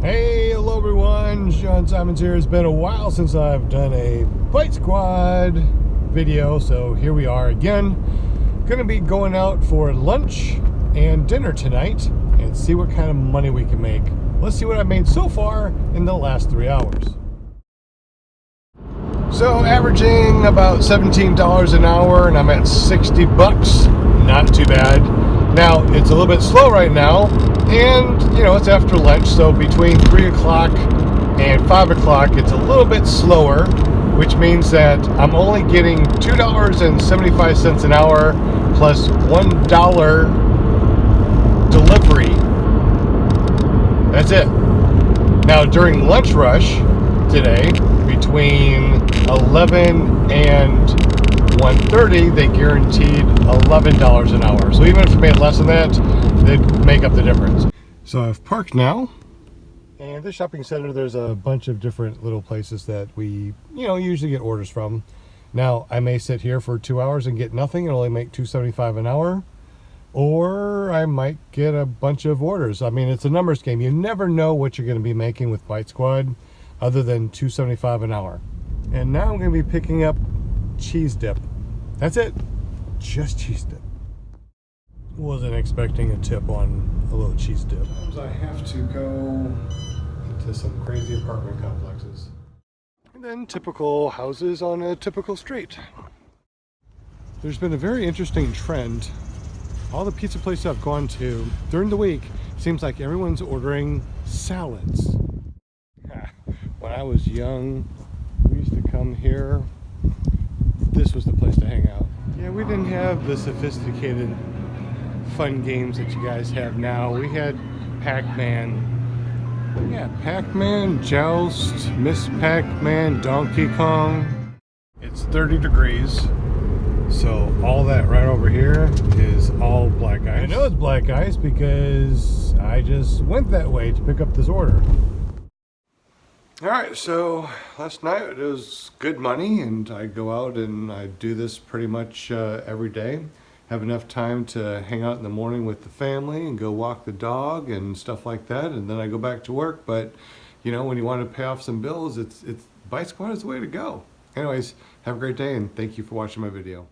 Hey, hello everyone, Sean Simons here. It's been a while since I've done a Bitesquad video, so here we are again. Gonna be going out for lunch and dinner tonight and see what kind of money we can make. Let's see what I made so far in the last 3 hours. So averaging about $17 an hour, and I'm at 60 bucks. Not too bad. Now, it's a little bit slow right now, and you know, it's after lunch, so between 3 o'clock and 5 o'clock, it's a little bit slower, which means that I'm only getting $2.75 an hour plus $1 delivery. That's it. Now, during lunch rush today, between 11 and 1:30, they guaranteed $11 an hour. So even if you made less than that, they'd make up the difference. So I've parked now, and this shopping center, there's a bunch of different little places that we, usually get orders from. Now, I may sit here for 2 hours and get nothing and only make $2.75 an hour, or I might get a bunch of orders. I mean, it's a numbers game. You never know what you're going to be making with Bitesquad other than $2.75 an hour. And now I'm going to be picking up cheese dip. That's it. Just cheese dip. Wasn't expecting a tip on a little cheese dip. Sometimes I have to go into some crazy apartment complexes. And then typical houses on a typical street. There's been a very interesting trend. All the pizza places I've gone to during the week, seems like everyone's ordering salads. When I was young, we used to come here. This was the place to hang out. Yeah, we didn't have the sophisticated fun games that you guys have now. We had Pac-Man. Yeah, Pac-Man, Joust, Miss Pac-Man, Donkey Kong. It's 30 degrees, so all that right over here is all black ice. I know it's black ice because I just went that way to pick up this order. Alright, so last night it was good money, and I go out and I do this pretty much every day. Have enough time to hang out in the morning with the family and go walk the dog and stuff like that, and then I go back to work. But when you want to pay off some bills, it's Bitesquad is the way to go. Anyways, have a great day, and thank you for watching my video.